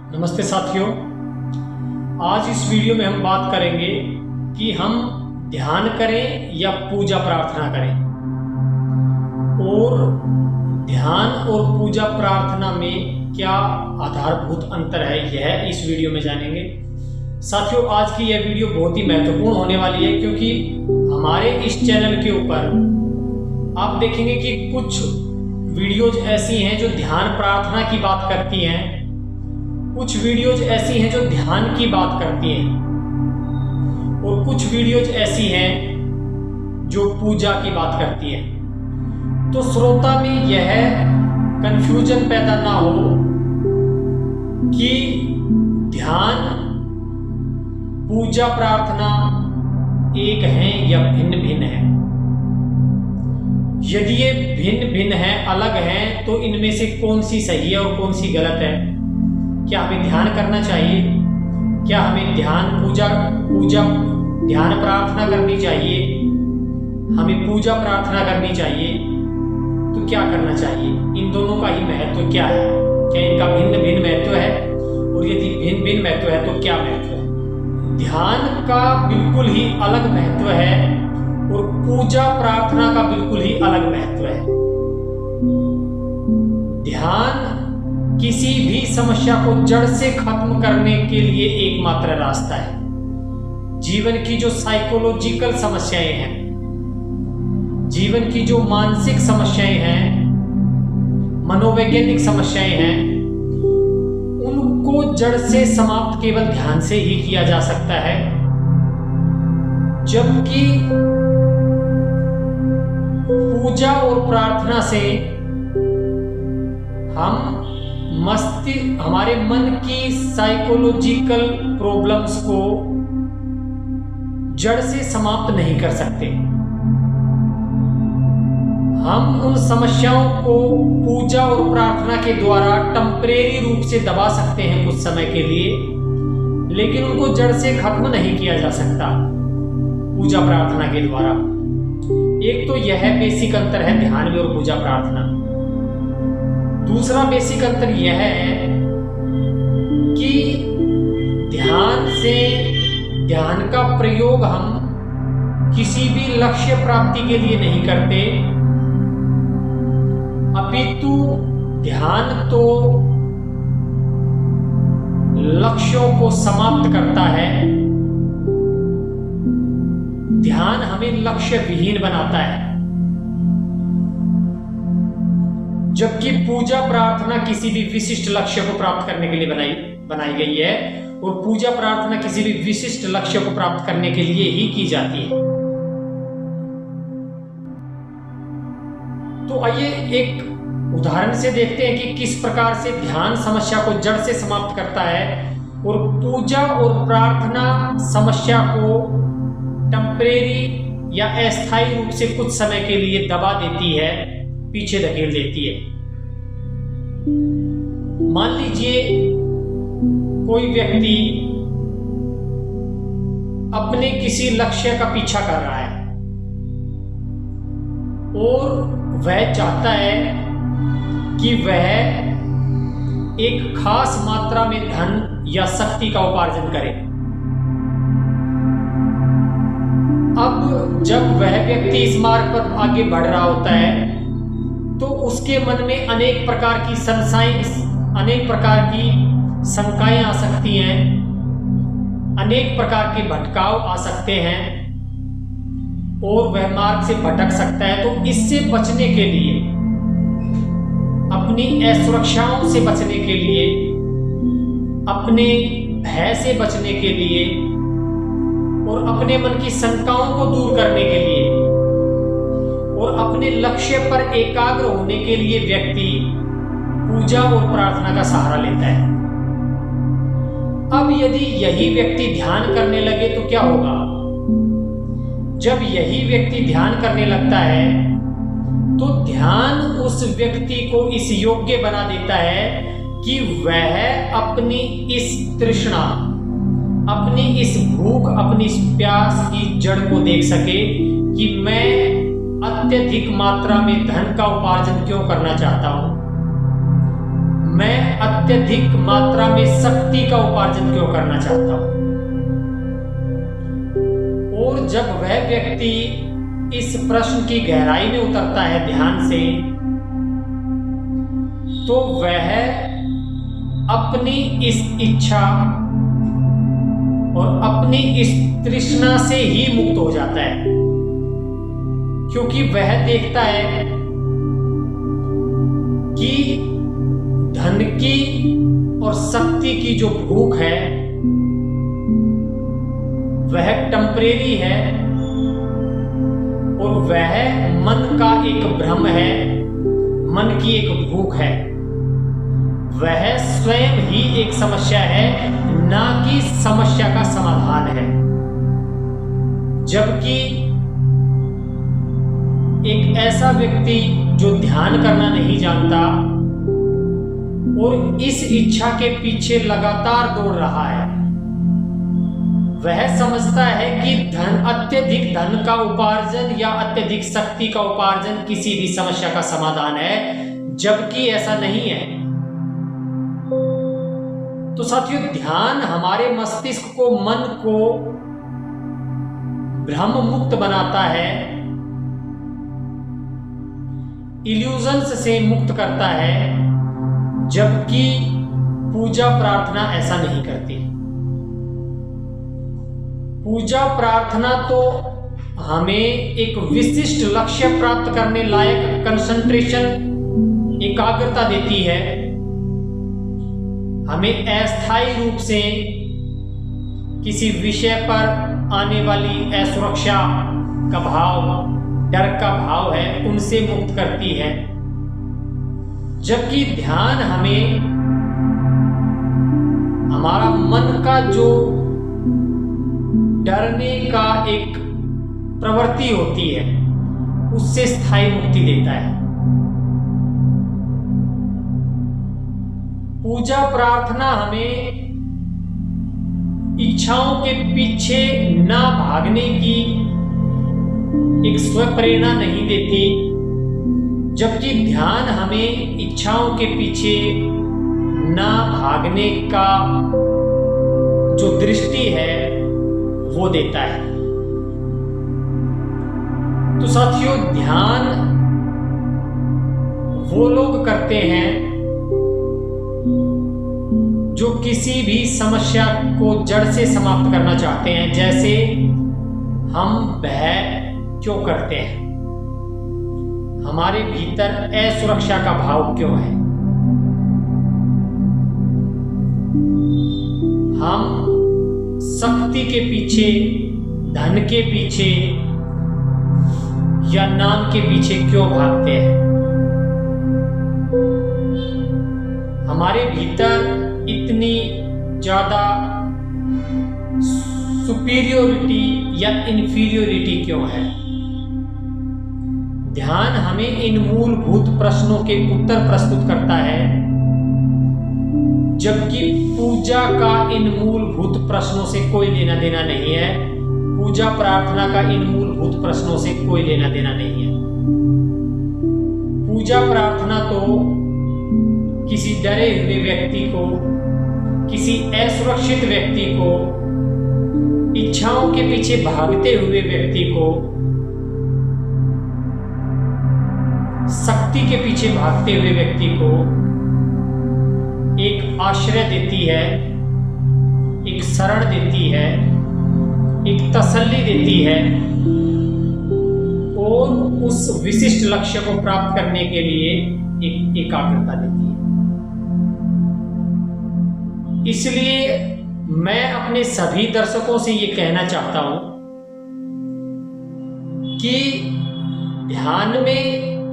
नमस्ते साथियों, आज इस वीडियो में हम बात करेंगे कि हम ध्यान करें या पूजा प्रार्थना करें, और ध्यान और पूजा प्रार्थना में क्या आधारभूत अंतर है, यह इस वीडियो में जानेंगे। साथियों, आज की यह वीडियो बहुत ही महत्वपूर्ण होने वाली है, क्योंकि हमारे इस चैनल के ऊपर आप देखेंगे कि कुछ वीडियोज ऐसी हैं जो ध्यान प्रार्थना की बात करती हैं, कुछ वीडियोज ऐसी हैं जो ध्यान की बात करती हैं, और कुछ वीडियोज ऐसी हैं जो पूजा की बात करती हैं। तो श्रोता में यह कंफ्यूजन पैदा ना हो कि ध्यान पूजा प्रार्थना एक हैं या भिन्न भिन्न है। यदि ये भिन्न भिन्न है, अलग हैं, तो इनमें से कौन सी सही है और कौन सी गलत है? क्या हमें ध्यान करना चाहिए? क्या हमें ध्यान प्रार्थना करनी चाहिए? हमें पूजा प्रार्थना करनी चाहिए? तो क्या करना चाहिए? इन दोनों का ही महत्व क्या है? क्या इनका भिन्न भिन्न महत्व है? और यदि भिन्न भिन्न महत्व है तो क्या महत्व है? ध्यान का बिल्कुल ही अलग महत्व है और पूजा प्रार्थना का बिल्कुल ही अलग महत्व है। ध्यान किसी भी समस्या को जड़ से खत्म करने के लिए एकमात्र रास्ता है। जीवन की जो साइकोलॉजिकल समस्याएं हैं, जीवन की जो मानसिक समस्याएं हैं, मनोवैज्ञानिक समस्याएं हैं, उनको जड़ से समाप्त केवल ध्यान से ही किया जा सकता है। जबकि पूजा और प्रार्थना से हम हमारे मन की साइकोलॉजिकल प्रॉब्लम्स को जड़ से समाप्त नहीं कर सकते। हम उन समस्याओं को पूजा और प्रार्थना के द्वारा टेम्परेरी रूप से दबा सकते हैं कुछ समय के लिए, लेकिन उनको जड़ से खत्म नहीं किया जा सकता पूजा प्रार्थना के द्वारा। एक तो यह बेसिक अंतर है ध्यान में और पूजा प्रार्थना। दूसरा बेसिक अंतर यह है कि ध्यान का प्रयोग हम किसी भी लक्ष्य प्राप्ति के लिए नहीं करते, अपितु ध्यान तो लक्ष्यों को समाप्त करता है। ध्यान हमें लक्ष्य विहीन बनाता है, जबकि पूजा प्रार्थना किसी भी विशिष्ट लक्ष्य को प्राप्त करने के लिए बनाई गई है, और पूजा प्रार्थना किसी भी विशिष्ट लक्ष्य को प्राप्त करने के लिए ही की जाती है। तो आइए एक उदाहरण से देखते हैं कि किस प्रकार से ध्यान समस्या को जड़ से समाप्त करता है और पूजा और प्रार्थना समस्या को टेम्परेरी या अस्थायी रूप से कुछ समय के लिए दबा देती है, पीछे धकेल देती है। मान लीजिए कोई व्यक्ति अपने किसी लक्ष्य का पीछा कर रहा है और वह चाहता है कि वह एक खास मात्रा में धन या शक्ति का उपार्जन करे। अब जब वह व्यक्ति इस मार्ग पर आगे बढ़ रहा होता है तो उसके मन में अनेक प्रकार की शंकाएं आ सकती हैं, अनेक प्रकार के भटकाव आ सकते हैं और वह मार्ग से भटक सकता है। तो इससे बचने के लिए, अपनी असुरक्षाओं से बचने के लिए, अपने भय से बचने के लिए और अपने मन की शंकाओं को दूर करने के लिए और अपने लक्ष्य पर एकाग्र होने के लिए व्यक्ति पूजा और प्रार्थना का सहारा लेता है। अब यदि यही व्यक्ति ध्यान करने लगे तो क्या होगा? जब यही व्यक्ति ध्यान करने लगता है तो ध्यान उस व्यक्ति को इस योग्य बना देता है कि वह अपनी इस तृष्णा, अपनी इस भूख, अपनी इस प्यास की जड़ को देख सके कि मैं अत्यधिक मात्रा में धन का उपार्जन क्यों करना चाहता हूं। मैं अत्यधिक मात्रा में शक्ति का उपार्जन क्यों करना चाहता हूं। और जब वह व्यक्ति इस प्रश्न की गहराई में उतरता है ध्यान से, तो वह अपनी इस इच्छा और अपनी इस तृष्णा से ही मुक्त हो जाता है, क्योंकि वह देखता है कि धन की और शक्ति की जो भूख है वह टेम्परेरी है और वह मन का एक भ्रम है, मन की एक भूख है। वह स्वयं ही एक समस्या है, ना कि समस्या का समाधान है। जबकि एक ऐसा व्यक्ति जो ध्यान करना नहीं जानता और इस इच्छा के पीछे लगातार दौड़ रहा है, वह समझता है कि अत्यधिक धन का उपार्जन या अत्यधिक शक्ति का उपार्जन किसी भी समस्या का समाधान है, जबकि ऐसा नहीं है। तो साथियों, ध्यान हमारे मस्तिष्क को, मन को भ्रम मुक्त बनाता है, इल्यूजन्स से मुक्त करता है, जबकि पूजा प्रार्थना ऐसा नहीं करती। पूजा प्रार्थना तो हमें एक विशिष्ट लक्ष्य प्राप्त करने लायक कंसंट्रेशन, एकाग्रता देती है। हमें अस्थायी रूप से किसी विषय पर आने वाली असुरक्षा का भाव, डर का भाव है, उनसे मुक्त करती है। जबकि ध्यान हमें हमारा मन का जो डरने का एक प्रवृत्ति होती है उससे स्थायी मुक्ति देता है। पूजा प्रार्थना हमें इच्छाओं के पीछे ना भागने की एक स्व प्रेरणा नहीं देती, जबकि ध्यान हमें इच्छाओं के पीछे ना भागने का जो दृष्टि है वो देता है। तो साथियों, ध्यान वो लोग करते हैं जो किसी भी समस्या को जड़ से समाप्त करना चाहते हैं। जैसे हम भय क्यों करते हैं, हमारे भीतर असुरक्षा का भाव क्यों है, हम शक्ति के पीछे, धन के पीछे या नाम के पीछे क्यों भागते हैं। हमारे भीतर इतनी ज्यादा सुपीरियोरिटी या इंफीरियोरिटी क्यों है। ध्यान हमें इन मूलभूत प्रश्नों के उत्तर प्रस्तुत करता है, जबकि पूजा का इन मूलभूत प्रश्नों से कोई लेना देना नहीं है। पूजा प्रार्थना का इन मूलभूत प्रश्नों से कोई लेना देना नहीं है। पूजा प्रार्थना तो किसी डरे हुए व्यक्ति को, किसी असुरक्षित व्यक्ति को, इच्छाओं के पीछे भागते हुए व्यक्ति को, शक्ति के पीछे भागते हुए व्यक्ति को एक आश्रय देती है, एक शरण देती है, एक तसल्ली देती है और उस विशिष्ट लक्ष्य को प्राप्त करने के लिए एक एकाग्रता देती है। इसलिए मैं अपने सभी दर्शकों से ये कहना चाहता हूं कि ध्यान में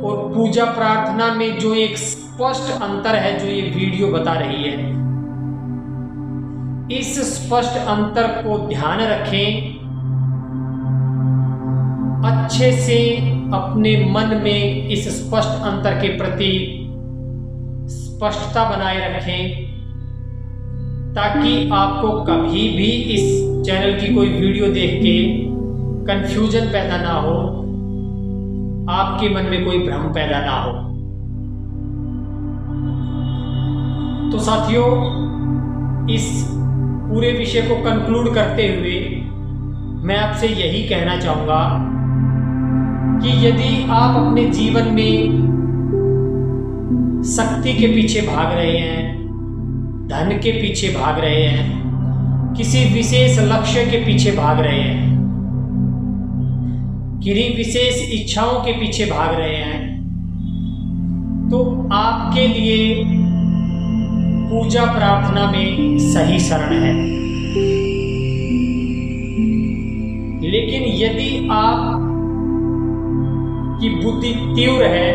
और पूजा प्रार्थना में जो एक स्पष्ट अंतर है, जो ये वीडियो बता रही है, इस स्पष्ट अंतर को ध्यान रखें। अच्छे से अपने मन में इस स्पष्ट अंतर के प्रति स्पष्टता बनाए रखें, ताकि आपको कभी भी इस चैनल की कोई वीडियो देख के कंफ्यूजन पैदा ना हो, आपके मन में कोई भ्रम पैदा ना हो। तो साथियों, इस पूरे विषय को कंक्लूड करते हुए मैं आपसे यही कहना चाहूंगा कि यदि आप अपने जीवन में शक्ति के पीछे भाग रहे हैं, धन के पीछे भाग रहे हैं, किसी विशेष लक्ष्य के पीछे भाग रहे हैं, किन्हीं विशेष इच्छाओं के पीछे भाग रहे हैं, तो आपके लिए पूजा प्रार्थना में सही शरण है। लेकिन यदि आप की बुद्धि तीव्र है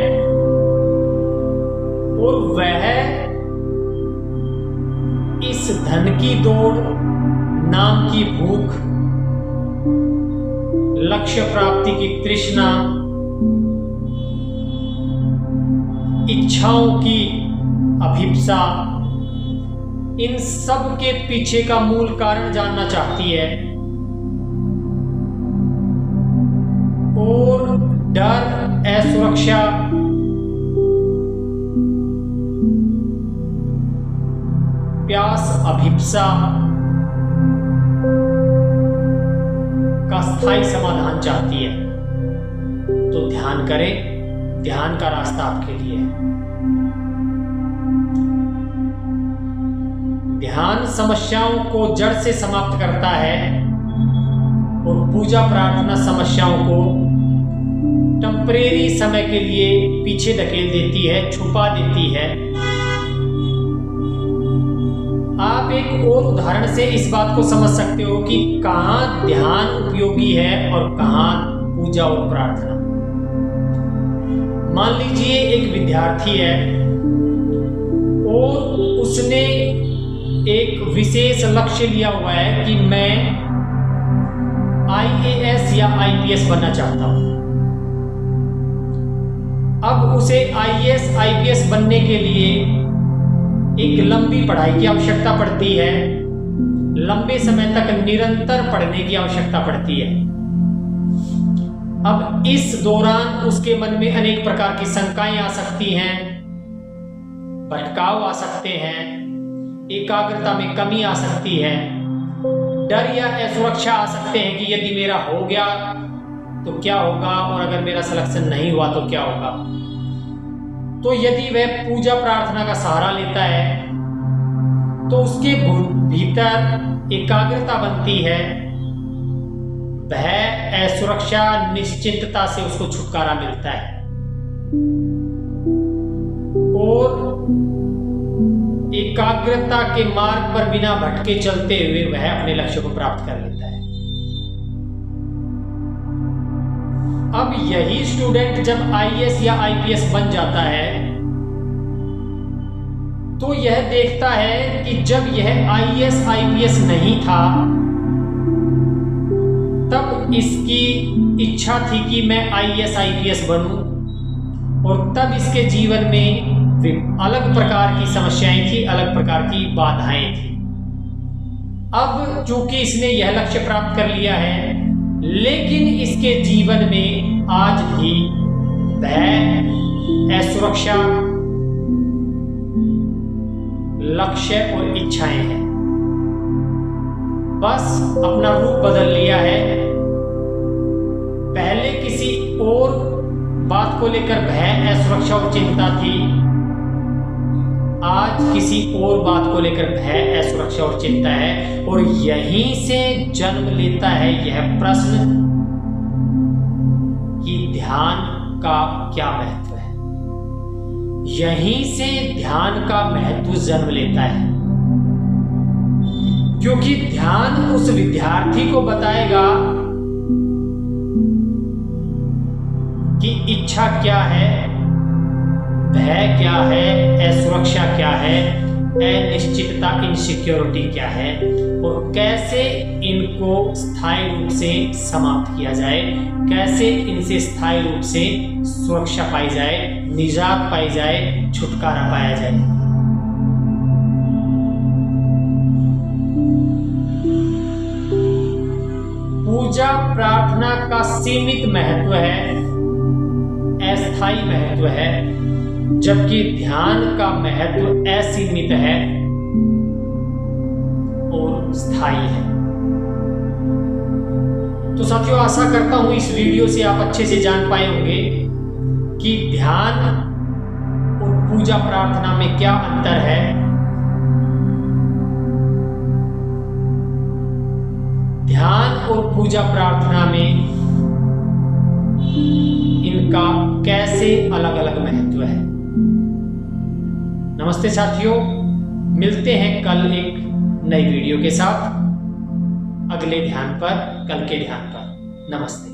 और वह इस धन की दौड़, नाम की भूख, लक्ष्य प्राप्ति की तृष्णा, इच्छाओं की अभिप्सा, इन सब के पीछे का मूल कारण जानना चाहती है और डर, असुरक्षा, प्यास, अभिप्सा का स्थायी समाधान चाहती है, तो ध्यान करें। ध्यान का रास्ता आपके लिए है। ध्यान समस्याओं को जड़ से समाप्त करता है और पूजा प्रार्थना समस्याओं को टेम्परेरी समय के लिए पीछे धकेल देती है, छुपा देती है। आप एक और उदाहरण से इस बात को समझ सकते हो कि कहां ध्यान उपयोगी है और कहां पूजा और प्रार्थना। मान लीजिए एक विद्यार्थी है और उसने एक विशेष लक्ष्य लिया हुआ है कि मैं IAS या IPS बनना चाहता हूं। अब उसे IAS IPS बनने के लिए एक लंबी पढ़ाई की आवश्यकता पड़ती है, लंबे समय तक निरंतर पढ़ने की आवश्यकता पड़ती है। अब इस दौरान उसके मन में अनेक प्रकार की शंकाएं आ सकती हैं, भटकाव आ सकते हैं, एकाग्रता में कमी आ सकती है, डर या असुरक्षा आ सकते हैं कि यदि मेरा हो गया तो क्या होगा और अगर मेरा सिलेक्शन नहीं हुआ तो क्या होगा। तो यदि वह पूजा प्रार्थना का सहारा लेता है तो उसके भीतर एकाग्रता बनती है, भय, असुरक्षा, निश्चिंतता से उसको छुटकारा मिलता है और एकाग्रता के मार्ग पर बिना भटके चलते हुए वह अपने लक्ष्य को प्राप्त कर लेता है। अब यही स्टूडेंट जब IAS या IPS बन जाता है तो यह देखता है कि जब यह IAS IPS नहीं था तब इसकी इच्छा थी कि मैं IAS IPS बनूं और तब इसके जीवन में अलग प्रकार की समस्याएं थी, अलग प्रकार की बाधाएं थी। अब चूंकि इसने यह लक्ष्य प्राप्त कर लिया है, लेकिन इसके जीवन में आज भी भय, असुरक्षा, लक्ष्य और इच्छाएं हैं। बस अपना रूप बदल लिया है। पहले किसी और बात को लेकर भय, असुरक्षा और चिंता थी, आज किसी और बात को लेकर भय, असुरक्षा और चिंता है। और यहीं से जन्म लेता है यह प्रश्न कि ध्यान का क्या महत्व है। यहीं से ध्यान का महत्व जन्म लेता है, क्योंकि ध्यान उस विद्यार्थी को बताएगा कि इच्छा क्या है, भय क्या है, असुरक्षा क्या है, अनिश्चितता, इनसिक्योरिटी क्या है और कैसे इनको स्थायी रूप से समाप्त किया जाए, कैसे इनसे स्थायी रूप से सुरक्षा पाई जाए, निजात पाई जाए, छुटकारा पाया जाए। पूजा प्रार्थना का सीमित महत्व है, अस्थायी महत्व है, जबकि ध्यान का महत्व असीमित है और स्थायी है। तो साथियों, आशा करता हूं इस वीडियो से आप अच्छे से जान पाए होंगे कि ध्यान और पूजा प्रार्थना में क्या अंतर है। ध्यान और पूजा प्रार्थना में इनका कैसे अलग अलग महत्व है। नमस्ते साथियों, मिलते हैं कल एक नई वीडियो के साथ, अगले ध्यान पर, कल के ध्यान पर। नमस्ते।